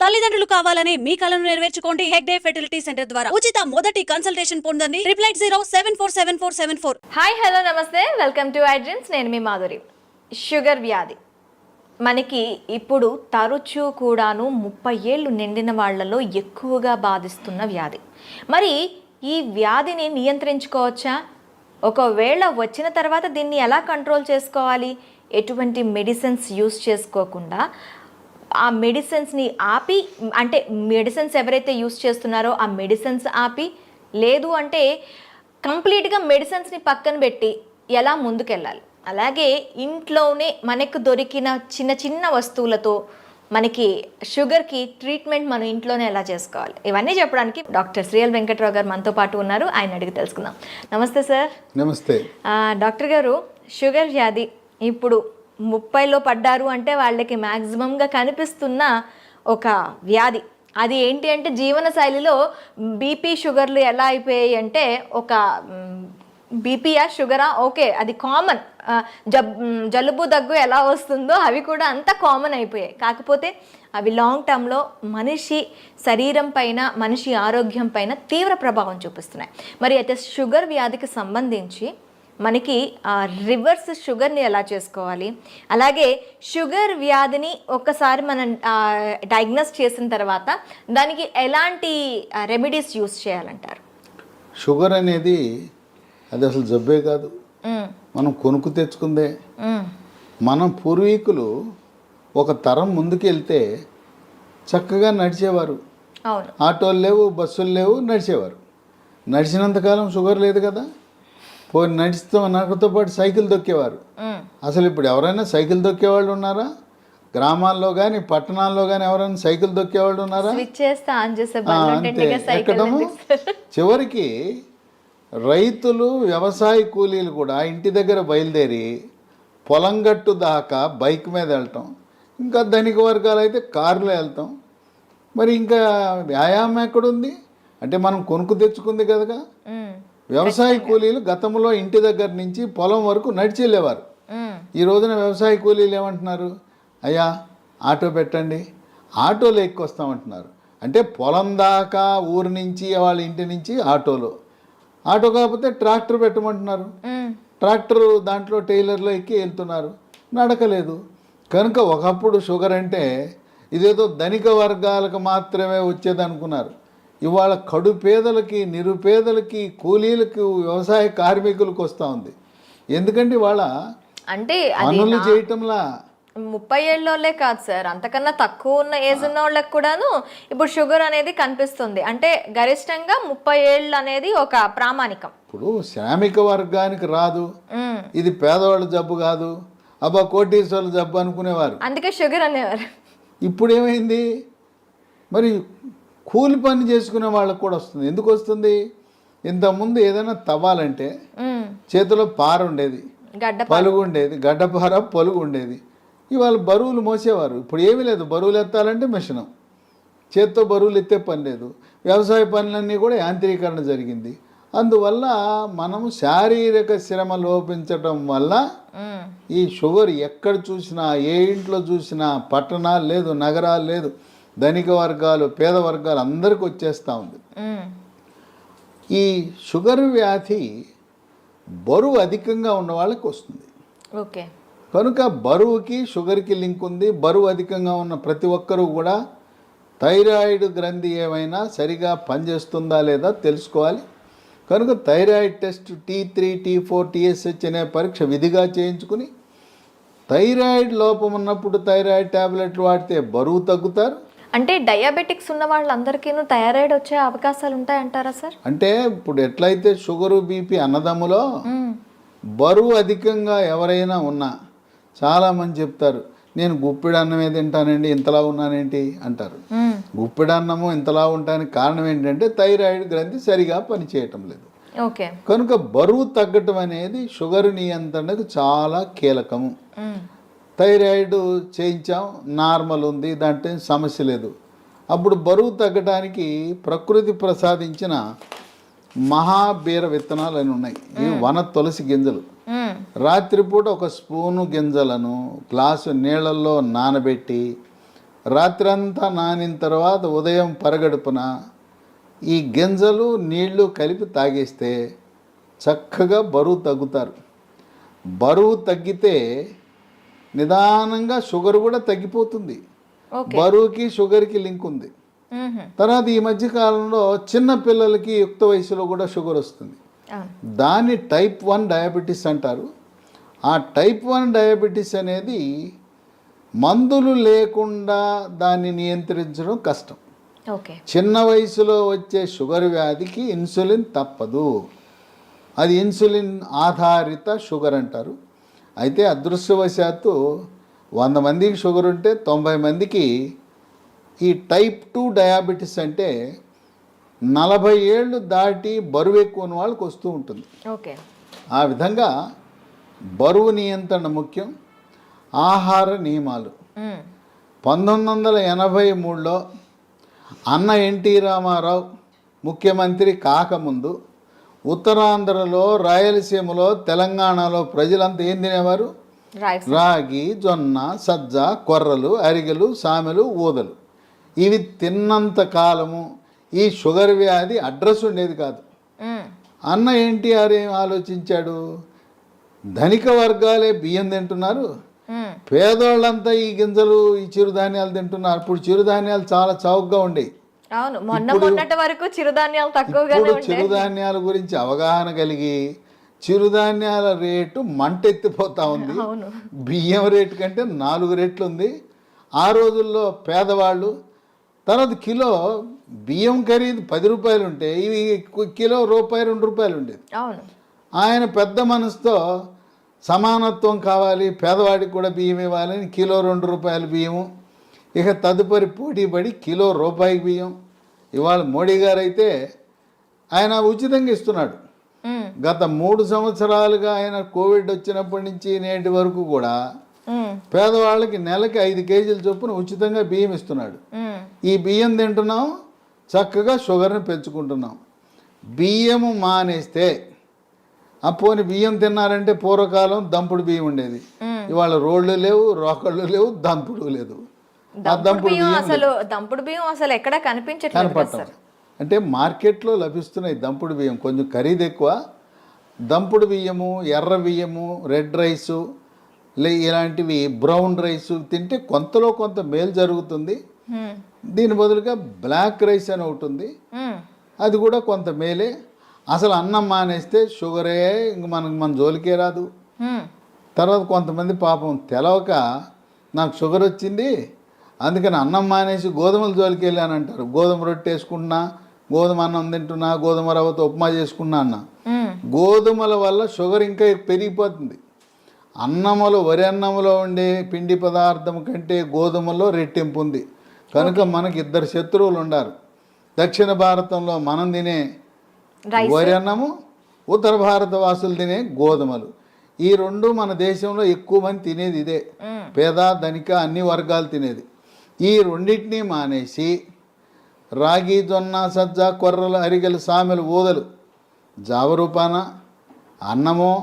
తల్లిదండ్రులు కావాలని మీ కలను నెరవేర్చుకోండి. హెగ్డే ఫెర్టిలిటీ సెంటర్ ద్వారా ఉచిత మొదటి కన్సల్టేషన్ పొందండి. 8807474474. హాయ్ హలో నమస్తే, వెల్కమ్ టు ఐడ్రీమ్స్. నేను మీ మాధురి. షుగర్ వ్యాధి మనకి ఇప్పుడు తరచూ కూడాను 30 ఏళ్ళు నిండిన వాళ్ళలో ఎక్కువగా బాధిస్తున్న వ్యాధి. మరి ఈ వ్యాధిని నియంత్రించుకోవచ్చా? ఒకవేళ వచ్చిన తర్వాత దీన్ని ఎలా కంట్రోల్ చేసుకోవాలి? ఎటువంటి మెడిసిన్స్ యూస్ చేసుకోకుండా ఆ మెడిసిన్స్ని ఆపి, అంటే మెడిసిన్స్ ఎవరైతే యూస్ చేస్తున్నారో ఆ మెడిసిన్స్ ఆపి, లేదు అంటే కంప్లీట్గా మెడిసిన్స్ని పక్కన పెట్టి ఎలా ముందుకెళ్ళాలి? అలాగే ఇంట్లోనే మనకు దొరికిన చిన్న చిన్న వస్తువులతో మనకి షుగర్కి ట్రీట్మెంట్ మనం ఇంట్లోనే ఎలా చేసుకోవాలి? ఇవన్నీ చెప్పడానికి డాక్టర్ శ్రీఎల్ వెంకట్రావు గారు మనతో పాటు ఉన్నారు. ఆయన అడిగి తెలుసుకుందాం. నమస్తే సార్. నమస్తే డాక్టర్ గారు, షుగర్ వ్యాధి ఇప్పుడు 30లో పడ్డారు అంటే వాళ్ళకి మ్యాక్సిమంగా కనిపిస్తున్న ఒక వ్యాధి. అది ఏంటి అంటే జీవన శైలిలో బీపీ షుగర్లు ఎలా అయిపోయాయి అంటే, ఒక బీపీయా షుగరా ఓకే అది కామన్, జలుబు దగ్గు ఎలా వస్తుందో అవి కూడా అంత కామన్ అయిపోయాయి. కాకపోతే అవి లాంగ్ టర్మ్లో మనిషి శరీరం పైన, మనిషి ఆరోగ్యం పైన తీవ్ర ప్రభావం చూపిస్తున్నాయి. మరి అయితే షుగర్ వ్యాధికి సంబంధించి మనకి రివర్స్ షుగర్ని ఎలా చేసుకోవాలి, అలాగే షుగర్ వ్యాధిని ఒక్కసారి మనం డయాగ్నోస్ చేసిన తర్వాత దానికి ఎలాంటి రెమెడీస్ యూస్ చేయాలంటారు? షుగర్ అనేది అది అసలు జబ్బే కాదు, మనం కొనుక్కు తెచ్చుకుందే. మనం పూర్వీకులు ఒక తరం ముందుకు వెళ్తే చక్కగా నడిచేవారు. ఆటోలు లేవు, బస్సులు లేవు, నడిచేవారు. నడిచినంతకాలం షుగర్ లేదు కదా. పోయి నడిస్తూ నాకుతో పాటు సైకిల్ దొక్కేవారు. అసలు ఇప్పుడు ఎవరైనా సైకిల్ దొక్కేవాళ్ళు ఉన్నారా? గ్రామాల్లో కానీ పట్టణాల్లో కానీ ఎవరైనా సైకిల్ దొక్కేవాళ్ళు ఉన్నారా? అంతే. ఎక్కడము చివరికి రైతులు, వ్యవసాయ కూలీలు కూడా ఇంటి దగ్గర బయలుదేరి పొలం గట్టు దాకా బైక్ మీద వెళ్ళటం, ఇంకా ధనిక వర్గాలు అయితే కారులో వెళ్తాం. మరి ఇంకా వ్యాయామం ఎక్కడుంది? అంటే మనం కొనుక్కు తెచ్చుకుంది కదా. వ్యవసాయ కూలీలు గతంలో ఇంటి దగ్గర నుంచి పొలం వరకు నడిచి వెళ్ళేవారు. ఈ రోజున వ్యవసాయ కూలీలు ఏమంటున్నారు? అయ్యా ఆటో పెట్టండి, ఆటోలో ఎక్కొస్తామంటున్నారు. అంటే పొలం దాకా ఊరు నుంచి వాళ్ళ ఇంటి నుంచి ఆటోలో, ఆటో కాకపోతే ట్రాక్టర్ పెట్టమంటున్నారు. ట్రాక్టర్ దాంట్లో టైలర్లో ఎక్కి వెళ్తున్నారు, నడకలేదు. కనుక ఒకప్పుడు షుగర్ అంటే ఇదేదో ధనిక వర్గాలకు మాత్రమే వచ్చేది అనుకున్నారు. ఇవాళ కడు పేదలకి, నిరుపేదలకి, కూలీలకు, వ్యవసాయ కార్మికులకు వస్తూ ఉంది. ఎందుకంటే ఇవాళ అంటే పనులు చేయటంలా 30 ఏళ్ళోళ్ళే కాదు సార్, అంతకన్నా తక్కువ ఉన్న ఏజ్ ఉన్న వాళ్ళకి కూడాను ఇప్పుడు షుగర్ అనేది కనిపిస్తుంది. అంటే గరిష్టంగా 30 ఏళ్ళు అనేది ఒక ప్రామాణికం. ఇప్పుడు శ్రామిక వర్గానికి రాదు, ఇది పేదవాళ్ళ జబ్బు కాదు, అబ్బా కోటీశ్వర్ల జబ్బు అనుకునేవారు, అందుకే షుగర్ అనేవారు. ఇప్పుడు ఏమైంది? మరి కూలి పని చేసుకునే వాళ్ళకు కూడా వస్తుంది. ఎందుకు వస్తుంది? ఇంతకుముందు ఏదైనా తవ్వాలంటే చేతిలో పార ఉండేది, పలుగు ఉండేది, గడ్డపార పలుగు ఉండేది. ఇవాళ బరువులు మోసేవారు. ఇప్పుడు ఏమీ లేదు, బరువులు ఎత్తాలంటే మిషనం, చేత్తో బరువులు ఎత్తే పని లేదు. వ్యవసాయ పనులన్నీ కూడా యాంత్రీకరణ జరిగింది. అందువల్ల మనము శారీరక శ్రమ లోపించటం వల్ల ఈ షుగర్ ఎక్కడ చూసినా, ఏ ఇంట్లో చూసినా, పట్టణాలు లేదు, నగరాలు లేదు, ధనిక వర్గాలు, పేద వర్గాలు అందరికి వచ్చేస్తూ ఉంది. ఈ షుగర్ వ్యాధి బరువు అధికంగా ఉన్న వాళ్ళకి వస్తుంది. ఓకే. కనుక బరువుకి షుగర్కి లింక్ ఉంది. బరువు అధికంగా ఉన్న ప్రతి ఒక్కరూ కూడా థైరాయిడ్ గ్రంథి ఏమైనా సరిగా పనిచేస్తుందా లేదా తెలుసుకోవాలి. కనుక thyroid test T3, T4, TSH అనే పరీక్ష విధిగా చేయించుకుని, థైరాయిడ్ లోపం ఉన్నప్పుడు థైరాయిడ్ ట్యాబ్లెట్లు వాడితే బరువు తగ్గుతారు. అంటే డయాబెటిక్స్ ఉన్న వాళ్ళందరికీ థైరాయిడ్ వచ్చే అవకాశాలు ఉంటాయంటారా సార్? అంటే ఇప్పుడు ఎట్లయితే షుగరు, బీపీ అన్నదమ్ములో బరువు అధికంగా ఎవరైనా ఉన్నా చాలామంది చెప్తారు, నేను గుప్పిడి అన్నమే తింటానండి, ఇంతలా ఉన్నానేంటి అంటారు. గుప్పిడి అన్నము ఇంతలా ఉండడానికి కారణం ఏంటంటే థైరాయిడ్ గ్రంథి సరిగా పనిచేయటం లేదు. ఓకే. కనుక బరువు తగ్గటం అనేది షుగర్ నియంత్రణకు చాలా కీలకము. థైరాయిడ్ చేయించాం, నార్మల్ ఉంది, దాంట్లో సమస్య లేదు. అప్పుడు బరువు తగ్గడానికి ప్రకృతి ప్రసాదించిన మహాబీర విత్తనాలు అని ఉన్నాయి. ఇవి వన తులసి గింజలు. రాత్రిపూట ఒక స్పూను గింజలను గ్లాసు నీళ్ళల్లో నానబెట్టి రాత్రంతా నానిన తర్వాత ఉదయం పరగడుపున ఈ గింజలు నీళ్లు కలిపి తాగేస్తే చక్కగా బరువు తగ్గుతారు. బరువు తగ్గితే నిదానంగా షుగర్ కూడా తగ్గిపోతుంది. ఓకే. బరువుకి షుగర్కి లింక్ ఉంది. తర్వాత ఈ మధ్య కాలంలో చిన్న పిల్లలకి యుక్త వయసులో కూడా షుగర్ వస్తుంది. దాన్ని టైప్ 1 డయాబెటీస్ అంటారు. ఆ టైప్ 1 డయాబెటీస్ అనేది మందులు లేకుండా దాన్ని నియంత్రించడం కష్టం. ఓకే. చిన్న వయసులో వచ్చే షుగర్ వ్యాధికి ఇన్సులిన్ తప్పదు. అది ఇన్సులిన్ ఆధారిత షుగర్ అంటారు. అయితే అదృష్టవశాత్తు 100 మందికి షుగర్ ఉంటే 90 మందికి ఈ టైప్ 2 డయాబెటీస్ అంటే 40 ఏళ్ళు దాటి బరువు ఎక్కువ ఉన్న వాళ్ళకి వస్తూ ఉంటుంది. ఓకే. ఆ విధంగా బరువు నియంత్రణ ముఖ్యం. ఆహార నియమాలు 1983లో అన్న ఎన్టీ రామారావు ముఖ్యమంత్రి కాకముందు ఉత్తరాంధ్రలో, రాయలసీమలో, తెలంగాణలో ప్రజలంతా ఏం తినేవారు? రాగి, జొన్న, సజ్జ, కొర్రలు, అరిగెలు, సామెలు, ఊదలు. ఇవి తిన్నంత కాలము ఈ షుగర్ వ్యాధి అడ్రస్ ఉండేది కాదు. అన్న ఎన్టీఆర్ ఏం ఆలోచించాడు? ధనిక వర్గాలే బియ్యం తింటున్నారు, పేదోళ్ళంతా ఈ గింజలు, ఈ చిరుధాన్యాలు తింటున్నారు. ఇప్పుడు చిరుధాన్యాలు చాలా చౌకగా ఉండేవి. అవును, మొన్నటి వరకు చిరుధాన్యాలు తక్కువగానే ఇప్పుడు చిరుధాన్యాల గురించి అవగాహన కలిగి చిరుధాన్యాల రేటు మంటెత్తిపోతా ఉంది. బియ్యం రేటు కంటే 4 రెట్లు ఉంది. ఆ రోజుల్లో పేదవాళ్ళు తర్వాత కిలో బియ్యం ఖరీదు 10 రూపాయలు ఉంటే ఇవి కిలో రూపాయి 2 రూపాయలు ఉండేది. ఆయన పెద్ద మనసుతో సమానత్వం కావాలి, పేదవాడికి కూడా బియ్యం ఇవ్వాలని కిలో 2 రూపాయల బియ్యము. ఇక తదుపరి పోటీ పడి కిలో రూపాయికి బియ్యం. ఇవాళ మోడీ గారు అయితే ఆయన ఉచితంగా ఇస్తున్నాడు. గత 3 సంవత్సరాలుగా ఆయన కోవిడ్ వచ్చినప్పటి నుంచి నేటి వరకు కూడా పేదవాళ్ళకి నెలకి 5 కేజీల చొప్పున ఉచితంగా బియ్యం ఇస్తున్నాడు. ఈ బియ్యం తింటున్నాం, చక్కగా షుగర్ని పెంచుకుంటున్నాం. బియ్యము మానేస్తే పోని బియ్యం తిన్నారంటే పూర్వకాలం దంపుడు బియ్యం ఉండేది. ఇవాళ రోళ్ళు లేవు, రోకళ్ళు లేవు, దంపుడు లేదు. దంపుడు బియ్యం అసలు ఎక్కడ కనపడటం అంటే మార్కెట్లో లభిస్తున్నాయి దంపుడు బియ్యం, కొంచెం ఖరీదు ఎక్కువ. దంపుడు బియ్యము, ఎర్ర బియ్యము, రెడ్ రైసు, ఇలాంటివి బ్రౌన్ రైసు తింటే కొంతలో కొంత మేలు జరుగుతుంది. దీని బదులుగా బ్లాక్ రైస్ అని ఒకటి ఉంది, అది కూడా కొంత మేలే. అసలు అన్నం మానేస్తే షుగరే ఇంక మన జోలికే రాదు. తర్వాత కొంతమంది పాపం తెలవక నాకు షుగర్ వచ్చింది అందుకని అన్నం మానేసి గోధుమల జోలికి వెళ్ళాను అంటారు. గోధుమ రొట్టె వేసుకుంటున్నా, గోధుమ అన్నం తింటున్నా, గోధుమ రవ్వతో ఉప్మా చేసుకున్నా అన్న. గోధుమల వల్ల షుగర్ ఇంకా పెరిగిపోతుంది. అన్నములో, వరి అన్నములో ఉండే పిండి పదార్థం కంటే గోధుమలో రెట్టింపు ఉంది. కనుక మనకి 2 శత్రువులు ఉండారు. దక్షిణ భారతంలో మనం తినే వరి అన్నము, ఉత్తర భారత వాసులు తినే గోధుమలు. ఈ 2 మన దేశంలో ఎక్కువ మంది తినేది ఇదే. పేద, ధనిక అన్ని వర్గాలు తినేది. ఈ రెండింటినీ మానేసి రాగి, జొన్న, సజ్జ, కొర్రలు, అరిగెలు, సామెలు, ఊదలు జావరూపాన అన్నమో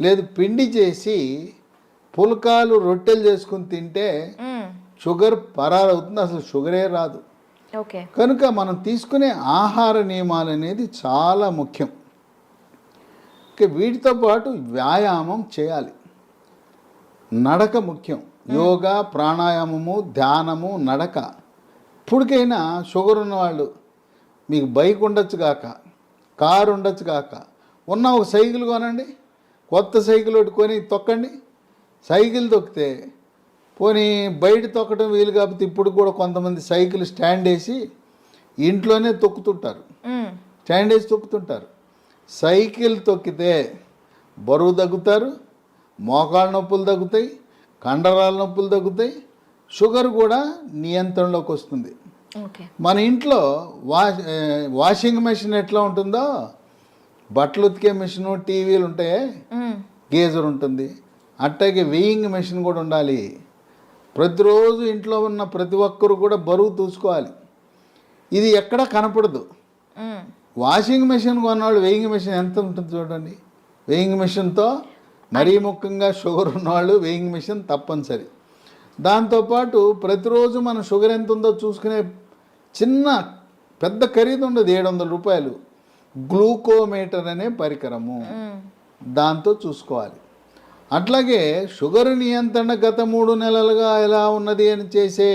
లేదు పిండి చేసి పుల్కాలు, రొట్టెలు చేసుకుని తింటే షుగర్ పరారవుతుంది, అసలు షుగరే రాదు. కనుక మనం తీసుకునే ఆహార నియమాలు అనేది చాలా ముఖ్యం. వీటితో పాటు వ్యాయామం చేయాలి, నడక ముఖ్యం. యోగా, ప్రాణాయామము, ధ్యానము, నడక. ఇప్పటికైనా షుగర్ ఉన్నవాళ్ళు మీకు బైక్ ఉండొచ్చు కాక, కారు ఉండొచ్చు కాక, ఉన్న ఒక సైకిల్ కొనండి, కొత్త సైకిల్ కొని తొక్కండి. సైకిల్ తొక్కితే పోనీ బయట తొక్కడం వీలు కాకపోతే ఇప్పుడు కూడా కొంతమంది సైకిల్ స్టాండ్ వేసి ఇంట్లోనే తొక్కుతుంటారు, స్టాండ్ వేసి తొక్కుతుంటారు. సైకిల్ తొక్కితే బరువు తగ్గుతారు, మోకాళ్ళ నొప్పులు తగ్గుతాయి, కండరాల నొప్పులు తగ్గుతాయి, షుగర్ కూడా నియంత్రణలోకి వస్తుంది. మన ఇంట్లో వాషింగ్ మెషిన్ ఎట్లా ఉంటుందో, బట్టలు ఉతికే మెషిన్, టీవీలు ఉంటాయి, గేజర్ ఉంటుంది, అట్టాగే వెయింగ్ మెషిన్ కూడా ఉండాలి. ప్రతిరోజు ఇంట్లో ఉన్న ప్రతి ఒక్కరు కూడా బరువు చూసుకోవాలి. ఇది ఎక్కడా కనపడదు. వాషింగ్ మెషిన్ కొన్నవాళ్ళు వెయింగ్ మెషిన్ ఎంత ఉంటుంది చూడండి. వెయింగ్ మెషిన్తో మరీ ముఖ్యంగా షుగర్ ఉన్నవాళ్ళు వెయింగ్ మెషిన్ తప్పనిసరి. దాంతోపాటు ప్రతిరోజు మన షుగర్ ఎంత ఉందో చూసుకునే చిన్న పెద్ద ఖరీదు ఉండదు, 700 రూపాయలు, గ్లూకోమీటర్ అనే పరికరము, దాంతో చూసుకోవాలి. అట్లాగే షుగర్ నియంత్రణ గత 3 నెలలుగా ఎలా ఉన్నది అని చేసే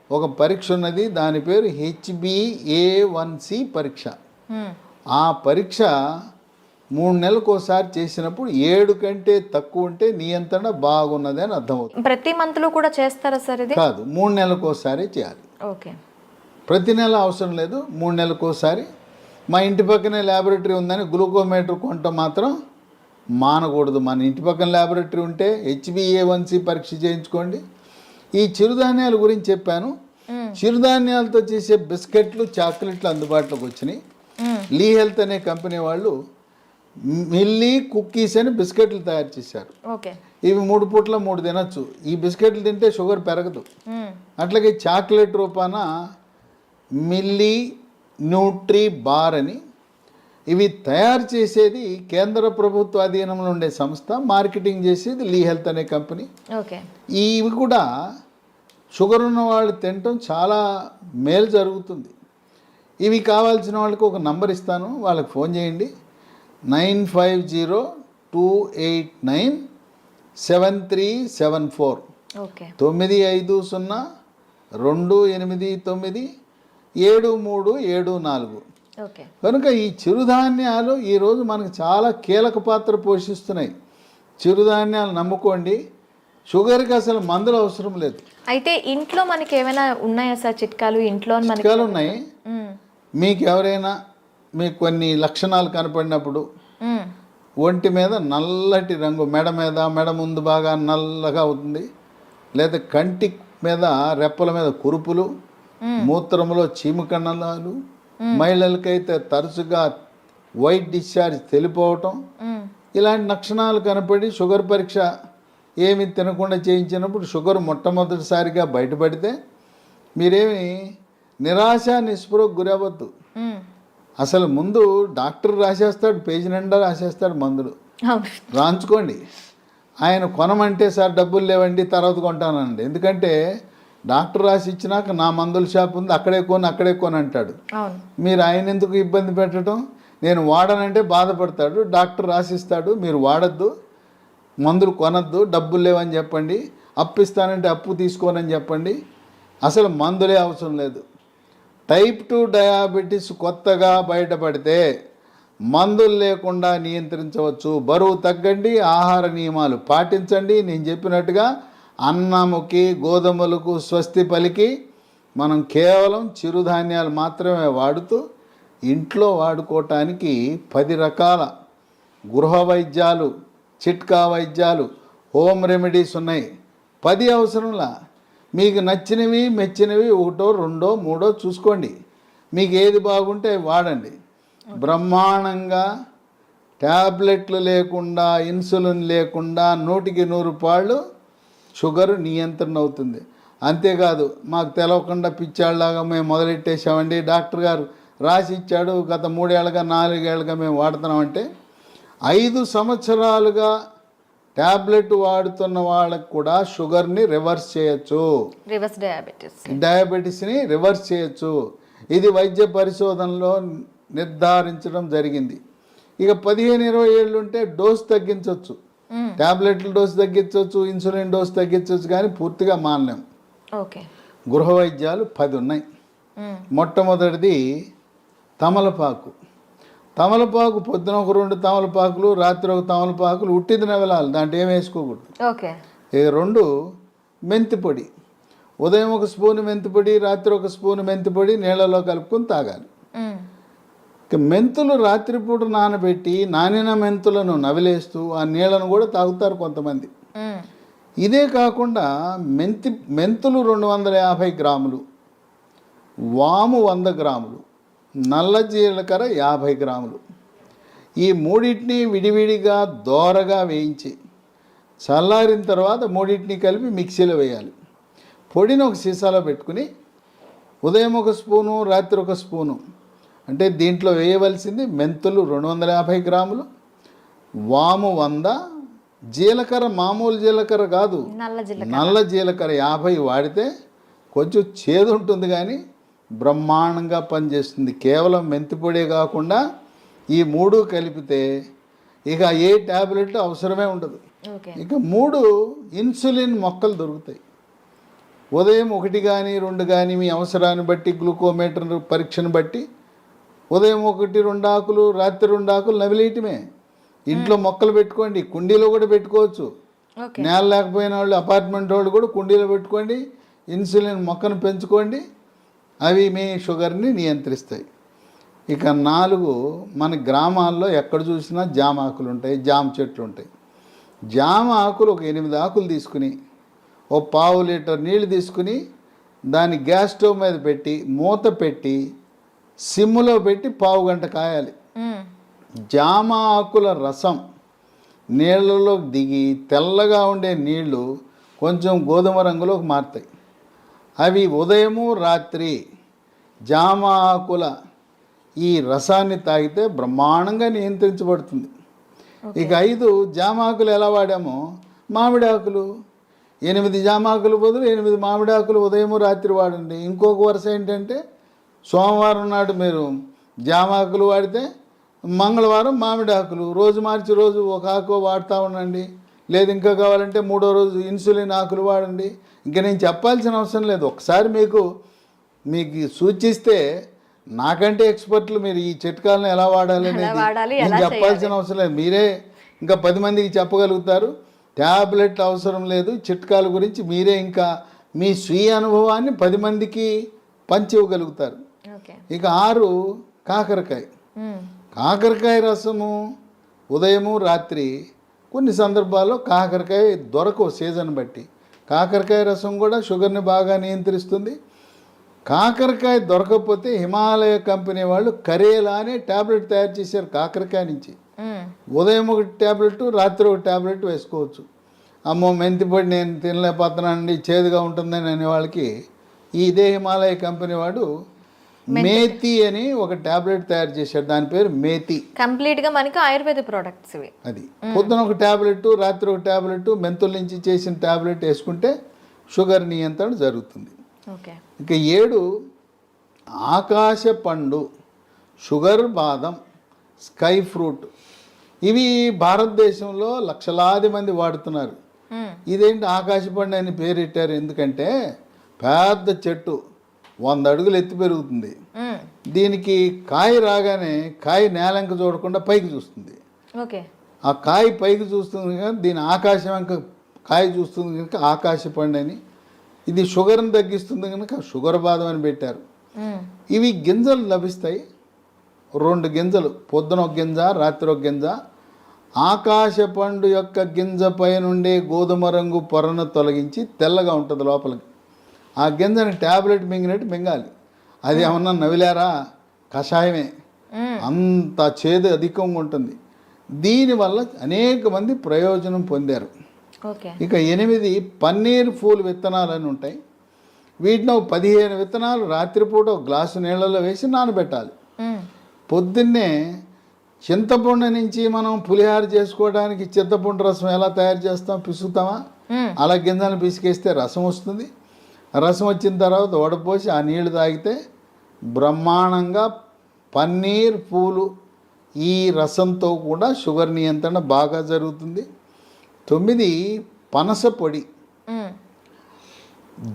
ఒక పరీక్ష ఉన్నది, దాని పేరు HbA1c పరీక్ష. ఆ పరీక్ష 3 నెలలకు ఒకసారి చేసినప్పుడు 7 కంటే తక్కువ ఉంటే నియంత్రణ బాగున్నది అని అర్థమవుతుంది. ప్రతి మంత్లో కూడా చేస్తారా సార్ ఇది? కాదు, 3 నెలలకు ఒకసారి చేయాలి. ఓకే. ప్రతి నెల అవసరం లేదు, 3 నెలలకు ఒకసారి. మా ఇంటి పక్కనే ల్యాబొరేటరీ ఉందని గ్లూకోమీటర్ కొనటం మాత్రం మానకూడదు. మన ఇంటి పక్కన ల్యాబొరేటరీ ఉంటే HbA1c పరీక్ష చేయించుకోండి. ఈ చిరుధాన్యాల గురించి చెప్పాను. చిరుధాన్యాలతో చేసే బిస్కెట్లు, చాక్లెట్లు అందుబాటులోకి వచ్చినాయి. లీ హెల్త్ అనే కంపెనీ వాళ్ళు మిల్లీ కుక్కీస్ అని బిస్కెట్లు తయారు చేశారు. ఓకే. ఇవి 3 పూట్ల 3 తినచ్చు. ఈ బిస్కెట్లు తింటే షుగర్ పెరగదు. అట్లాగే చాక్లెట్ రూపాన మిల్లీ న్యూట్రీ బార్ అని, ఇవి తయారు చేసేది కేంద్ర ప్రభుత్వ అధీనంలో ఉండే సంస్థ, మార్కెటింగ్ చేసేది లీ హెల్త్ అనే కంపెనీ. ఓకే. ఇవి కూడా షుగర్ ఉన్న వాళ్ళు తినటం చాలా మేలు జరుగుతుంది. ఇవి కావాల్సిన వాళ్ళకి ఒక నంబర్ ఇస్తాను, వాళ్ళకి ఫోన్ చేయండి. 9502897374. ఓకే. 9502897374. ఓకే. కనుక ఈ చిరుధాన్యాలు ఈరోజు మనకు చాలా కీలక పాత్ర పోషిస్తున్నాయి. చిరుధాన్యాలు నమ్ముకోండి, షుగర్కి అసలు మందులు అవసరం లేదు. అయితే ఇంట్లో మనకి ఏమైనా ఉన్నాయా సార్ చిట్కాలు? ఇంట్లో చిట్కాలు ఉన్నాయి. మీకు ఎవరైనా మీకు కొన్ని లక్షణాలు కనపడినప్పుడు ఒంటి మీద నల్లటి రంగు, మెడ ముందు బాగా నల్లగా అవుతుంది, లేదా కంటి మీద రెప్పల మీద కురుపులు, మూత్రంలో చీమకణాలు, మహిళలకైతే తరచుగా వైట్ డిశ్చార్జ్ తెలిపోవటం, ఇలాంటి లక్షణాలు కనపడి షుగర్ పరీక్ష ఏమి తినకుండా చేయించినప్పుడు షుగర్ మొట్టమొదటిసారిగా బయటపడితే మీరేమి నిరాశ నిస్పృహకు గురవద్దు. అసలు ముందు డాక్టర్ రాసేస్తాడు, పేజీ నిండా రాసేస్తాడు మందులు, రాంచుకోండి. ఆయన కొనమంటే సార్ డబ్బులు లేవండి తర్వాత కొంటానండి, ఎందుకంటే డాక్టర్ రాసి ఇచ్చినాక నా మందుల షాప్ ఉంది అక్కడే కొని అంటాడు. మీరు ఆయన ఎందుకు ఇబ్బంది పెట్టడం? నేను వాడనంటే బాధపడతాడు, డాక్టర్ రాసిస్తాడు, మీరు వాడద్దు, మందులు కొనద్దు, డబ్బులు లేవని చెప్పండి, అప్పు ఇస్తానంటే అప్పు తీసుకోనని చెప్పండి. అసలు మందులే అవసరం లేదు. టైప్ 2 డయాబెటీస్ కొత్తగా బయటపడితే మందులు లేకుండా నియంత్రించవచ్చు. బరువు తగ్గండి, ఆహార నియమాలు పాటించండి. నేను చెప్పినట్టుగా అన్నముకి గోధుమలకు స్వస్తి పలికి మనం కేవలం చిరుధాన్యాలు మాత్రమే వాడుతూ ఇంట్లో వాడుకోవటానికి 10 రకాల గృహ వైద్యాలు, చిట్కా వైద్యాలు, హోమ్ రెమెడీస్ ఉన్నాయి. 10 అవసరంలా. మీకు నచ్చినవి మెచ్చినవి 1, 2, 3 చూసుకోండి. మీకు ఏది బాగుంటే వాడండి. బ్రహ్మాండంగా ట్యాబ్లెట్లు లేకుండా, ఇన్సులిన్ లేకుండా 100కి 100 పాళ్ళు షుగర్ నియంత్రణ అవుతుంది. అంతేకాదు మాకు తెలవకుండా పిచ్చాళ్ళలాగా మేము మొదలెట్టేసామండి, డాక్టర్ గారు రాసి ఇచ్చాడు, గత 3 ఏళ్ళగా 4 ఏళ్ళగా మేము వాడుతున్నామంటే 5 సంవత్సరాలుగా ట్యాబ్లెట్ వాడుతున్న వాళ్ళకు కూడా షుగర్ని రివర్స్ చేయొచ్చు, డయాబెటీస్ని రివర్స్ చేయొచ్చు. ఇది వైద్య పరిశోధనలో నిర్ధారించడం జరిగింది. ఇక 15-20 ఏళ్ళు ఉంటే డోస్ తగ్గించవచ్చు, ట్యాబ్లెట్ల డోస్ తగ్గించవచ్చు, ఇన్సులిన్ డోస్ తగ్గించవచ్చు, కానీ పూర్తిగా మానలేం. గృహ వైద్యాలు 10 ఉన్నాయి. మొట్టమొదటిది తమలపాకు. తమలపాకు పొద్దున ఒక 2 తమలపాకులు, రాత్రి ఒక తమలపాకులు ఉట్టిది నవలాలి, దాంట్లో ఏం వేసుకోకూడదు. ఇక 2 మెంతిపొడి. ఉదయం 1 స్పూన్ మెంతిపొడి, రాత్రి 1 స్పూన్ మెంతిపొడి నీళ్ళలో కలుపుకొని తాగాలి. ఇక మెంతులు రాత్రిపూట నానబెట్టి నానిన మెంతులను నవిలేస్తూ ఆ నీళ్ళను కూడా తాగుతారు కొంతమంది. ఇదే కాకుండా మెంతులు 250 గ్రాములు, వాము 100 గ్రాములు, నల్ల జీలకర్ర 50 గ్రాములు. ఈ మూడింటిని విడివిడిగా దోరగా వేయించి చల్లారిన తర్వాత మూడింటిని కలిపి మిక్సీలో వేయాలి. పొడిని ఒక సీసాలో పెట్టుకుని ఉదయం 1 స్పూను, రాత్రి 1 స్పూను, అంటే దీంట్లో వేయవలసింది మెంతులు 250 గ్రాములు, వాము 100, జీలకర్ర మామూలు జీలకర్ర కాదు, నల్ల జీలకర్ర. నల్ల జీలకర్ర 50 వాడితే కొంచెం చేదు ఉంటుంది కానీ బ్రహ్మాండంగా పనిచేస్తుంది. కేవలం మెంతిపొడే కాకుండా ఈ 3 కలిపితే ఇక ఏ ట్యాబ్లెట్ అవసరమే ఉండదు. ఓకే. ఇక 3 ఇన్సులిన్ మొక్కలు దొరుకుతాయి. ఉదయం 1 కానీ 2 కానీ మీ అవసరాన్ని బట్టి గ్లూకోమీటర్ పరీక్షను బట్టి ఉదయం 1-2 ఆకులు, రాత్రి 2 ఆకులు నవిలేయటమే. ఇంట్లో మొక్కలు పెట్టుకోండి, కుండీలో కూడా పెట్టుకోవచ్చు. ఓకే. నేల లేకపోయిన వాళ్ళు, అపార్ట్మెంట్ వాళ్ళు కూడా కుండీలో పెట్టుకోండి, ఇన్సులిన్ మొక్కను పెంచుకోండి. అవి మీ షుగర్ని నియంత్రిస్తాయి. ఇక 4 మన గ్రామాల్లో ఎక్కడ చూసినా జామ ఆకులు ఉంటాయి, జామ చెట్లు ఉంటాయి. జామ ఆకులు ఒక 8 ఆకులు తీసుకుని ఓ 1/2 లీటర్ నీళ్ళు తీసుకుని దాన్ని గ్యాస్ స్టవ్ మీద పెట్టి మూత పెట్టి సిమ్లో పెట్టి 1/2 గంట కాయాలి. జామ ఆకుల రసం నీళ్ళలో దిగి తెల్లగా ఉండే నీళ్లు కొంచెం గోధుమ రంగులోకి మారుతాయి. అవి ఉదయము రాత్రి జామ ఆకుల ఈ రసాన్ని తాగితే బ్రహ్మాండంగా నియంత్రించబడుతుంది. ఇక 5 జామ ఆకులు ఎలా వాడామో మామిడి ఆకులు 8 జామ ఆకులు బదులు 8 మామిడి ఆకులు ఉదయము రాత్రి వాడండి. ఇంకొక వరుస ఏంటంటే సోమవారం నాడు మీరు జామ ఆకులు వాడితే మంగళవారం మామిడి ఆకులు, రోజు మార్చి రోజు ఒక ఆకు వాడుతూ ఉండండి. లేదు ఇంకా కావాలంటే 3వ రోజు ఇన్సులిన్ ఆకులు వాడండి. ఇంకా నేను చెప్పాల్సిన అవసరం లేదు. ఒకసారి మీకు సూచిస్తే నాకంటే ఎక్స్పర్ట్లు మీరు ఈ చిట్కాలను ఎలా వాడాలి అనేది నేను చెప్పాల్సిన అవసరం లేదు. మీరే ఇంకా 10 మందికి చెప్పగలుగుతారు. ట్యాబ్లెట్ అవసరం లేదు. చిట్కాల గురించి మీరే ఇంకా మీ స్వీయ అనుభవాన్ని 10 మందికి పంచివ్వగలుగుతారు. ఇక 6 కాకరకాయ. కాకరకాయ రసము ఉదయము రాత్రి కొన్ని సందర్భాల్లో కాకరకాయ దొరకవు సీజన్ బట్టి. కాకరకాయ రసం కూడా షుగర్ని బాగా నియంత్రిస్తుంది. కాకరకాయ దొరకకపోతే హిమాలయ కంపెనీ వాళ్ళు కరేలా అనే ట్యాబ్లెట్ తయారు చేశారు కాకరకాయ నుంచి. ఉదయం 1 ట్యాబ్లెట్, రాత్రి 1 ట్యాబ్లెట్ వేసుకోవచ్చు. అమ్మో మెంతిపొడి నేను తినలేకపోతున్నానండి, చేదుగా ఉంటుందని అనే వాళ్ళకి ఇదే హిమాలయ కంపెనీ వాడు మేతి అని ఒక ట్యాబ్లెట్ తయారు చేశాడు. దాని పేరు మేతి. కంప్లీట్గా మనకి ఆయుర్వేద ప్రోడక్ట్స్ ఇవి. అది పొద్దున 1 ట్యాబ్లెట్, రాత్రి 1 ట్యాబ్లెట్, మెంతుల నుంచి చేసిన ట్యాబ్లెట్ వేసుకుంటే షుగర్ నియంత్రణ జరుగుతుంది. ఓకే. ఇక 7 ఆకాశ పండు, షుగర్ బాదం, స్కై ఫ్రూట్. ఇవి భారతదేశంలో లక్షలాది మంది వాడుతున్నారు. ఇదేంటి ఆకాశ పండు అని పేరెట్టారు ఎందుకంటే పెద్ద చెట్టు 100 అడుగులు ఎత్తి పెరుగుతుంది. దీనికి కాయ రాగానే కాయ నేలంక చూడకుండా పైకి చూస్తుంది. ఓకే. ఆ కాయ పైకి చూస్తుంది కనుక దీని ఆకాశం అంక కాయ చూస్తుంది కనుక ఆకాశ పండు అని. ఇది షుగర్ని తగ్గిస్తుంది కనుక షుగర్ బాదం అని పెట్టారు. ఇవి గింజలు లభిస్తాయి. 2 గింజలు, పొద్దున 1 గింజ, రాత్రి 1 గింజ. ఆకాశ పండు యొక్క గింజ పై నుండే గోధుమ రంగు పొరను తొలగించి తెల్లగా ఉంటుంది లోపలికి. ఆ గింజని ట్యాబ్లెట్ మింగినట్టు మింగాలి. అది ఏమన్నా నవిలారా, కషాయమే. అంత చేదు అధికంగా ఉంటుంది. దీనివల్ల అనేక మంది ప్రయోజనం పొందారు. ఇక 8 పన్నీర్ పూలు విత్తనాలు అని ఉంటాయి. వీటిని 15 విత్తనాలు రాత్రిపూట 1 గ్లాసు నీళ్ళలో వేసి నానబెట్టాలి. పొద్దున్నే చింతపండు నుంచి మనం పులిహార చేసుకోవడానికి చింతపండు రసం ఎలా తయారు చేస్తాం, పిసుకుతామా? అలా గింజలు పిసికేస్తే రసం వస్తుంది. రసం వచ్చిన తర్వాత వడపోసి ఆ నీళ్లు తాగితే బ్రహ్మాండంగా పన్నీర్ పూలు ఈ రసంతో కూడా షుగర్ నియంత్రణ బాగా జరుగుతుంది. 9 పనస పొడి.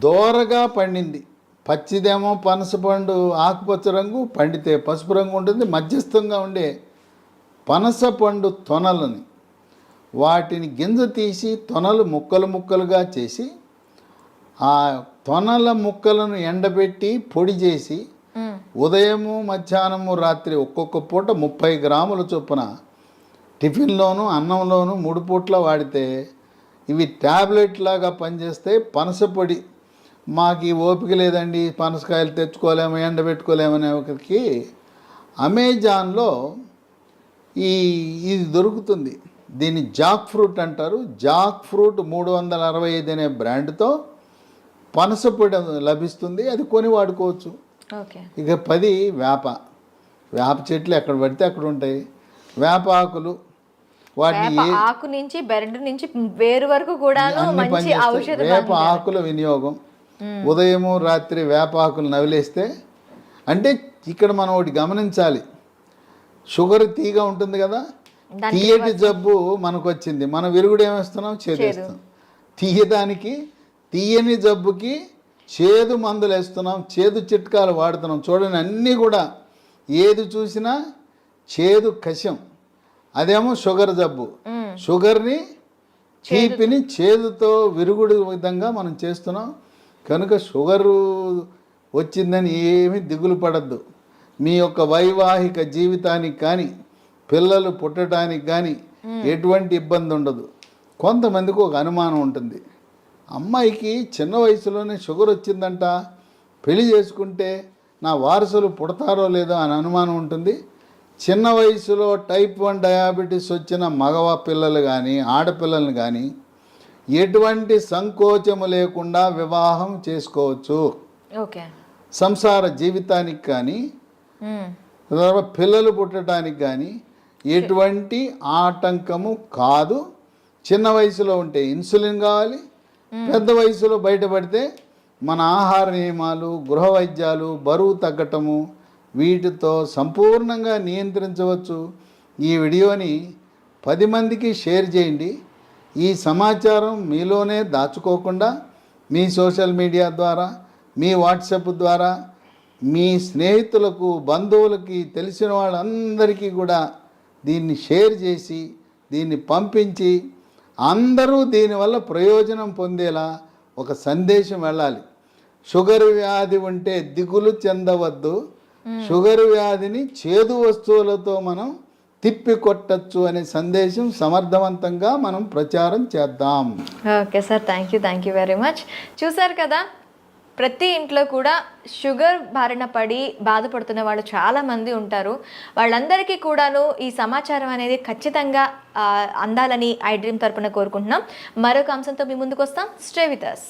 దోరగా పండింది. పచ్చిదేమో పనస పండు ఆకుపచ్చ రంగు, పండితే పసుపు రంగు ఉంటుంది. మధ్యస్థంగా ఉండే పనస పండు తొనలని వాటిని గింజ తీసి తొనలు ముక్కలు ముక్కలుగా చేసి ఆ తొనల ముక్కలను ఎండబెట్టి పొడి చేసి ఉదయము మధ్యాహ్నము రాత్రి ఒక్కొక్క పూట 30 గ్రాముల చొప్పున టిఫిన్లోను అన్నంలోను 3 పూట్ల వాడితే ఇవి ట్యాబ్లెట్ లాగా పనిచేస్తాయి. పనస పొడి మాకు ఈ ఓపిక లేదండి, పనసకాయలు తెచ్చుకోలేము, ఎండబెట్టుకోలేమనే ఒకరికి అమెజాన్లో ఇది దొరుకుతుంది. దీన్ని జాక్ ఫ్రూట్ అంటారు. జాక్ ఫ్రూట్ 365 అనే బ్రాండ్తో పనస పొడి లభిస్తుంది. అది కొని వాడుకోవచ్చు. ఇక 10 వేప చెట్లు ఎక్కడ పడితే అక్కడ ఉంటాయి. వేప ఆకులు వాటిని వేప ఆకు నుంచి బెరడు నుంచి వేరు వరకు కూడాను అన్ని మంచి పనిచేస్తాయి. ఔషధ వేప ఆకుల వినియోగం ఉదయము రాత్రి వేప ఆకులు నవిలేస్తే, అంటే ఇక్కడ మనం ఒకటి గమనించాలి, షుగర్ తీగ ఉంటుంది కదా, తీయటి జబ్బు మనకు వచ్చింది, మనం విరుగుడు ఏమేస్తున్నాం, చేదేస్తాం. తీయదానికి తీయని జబ్బుకి చేదు మందులు వేస్తున్నాం, చేదు చిట్కాలు వాడుతున్నాం. చూడండి, అన్నీ కూడా ఏది చూసినా చేదు కషం. అదేమో షుగర్ జబ్బు, షుగర్ని తీపిని చేదుతో విరుగుడు విధంగా మనం చేస్తున్నాం. కనుక షుగరు వచ్చిందని ఏమీ దిగులు పడద్దు. మీ యొక్క వైవాహిక జీవితానికి కానీ పిల్లలు పుట్టడానికి కానీ ఎటువంటి ఇబ్బంది ఉండదు. కొంతమందికి ఒక అనుమానం ఉంటుంది, అమ్మాయికి చిన్న వయసులోనే షుగర్ వచ్చిందంట, పెళ్లి చేసుకుంటే నా వారసులు పుడతారో లేదో అని అనుమానం ఉంటుంది. చిన్న వయసులో టైప్ 1 డయాబెటీస్ వచ్చిన మగవ పిల్లలు కానీ ఆడపిల్లలు కానీ ఎటువంటి సంకోచము లేకుండా వివాహం చేసుకోవచ్చు. ఓకే. సంసార జీవితానికి కానీ పిల్లలు పుట్టడానికి కానీ ఎటువంటి ఆటంకము కాదు. చిన్న వయసులో ఉంటే ఇన్సులిన్ కావాలి, పెద్ద వయసులో బయటపడితే మన ఆహార నియమాలు, గృహ వైద్యాలు, బరువు తగ్గటము, వీటితో సంపూర్ణంగా నియంత్రించవచ్చు. ఈ వీడియోని 10 మందికి షేర్ చేయండి. ఈ సమాచారం మీలోనే దాచుకోకుండా మీ సోషల్ మీడియా ద్వారా, మీ వాట్సాప్ ద్వారా, మీ స్నేహితులకు, బంధువులకి, తెలిసిన వాళ్ళందరికీ కూడా దీన్ని షేర్ చేసి దీన్ని పంపించి అందరూ దీనివల్ల ప్రయోజనం పొందేలా ఒక సందేశం వెళ్ళాలి. షుగర్ వ్యాధి ఉంటే దిగులు చెందవద్దు, షుగర్ వ్యాధిని చేదు వస్తువులతో మనం తిప్పి కొట్టచ్చు అనే సందేశం సమర్థవంతంగా మనం ప్రచారం చేద్దాం. Okay sir, thank you very much. చూసారు కదా, ప్రతి ఇంట్లో కూడా షుగర్ బారిన పడి బాధపడుతున్న వాళ్ళు చాలామంది ఉంటారు. వాళ్ళందరికీ కూడాను ఈ సమాచారం అనేది ఖచ్చితంగా అందాలని ఐ డ్రీమ్ తరపున కోరుకుంటున్నాం. మరొక అంశంతో మీ ముందుకు వస్తాం. Stay with us.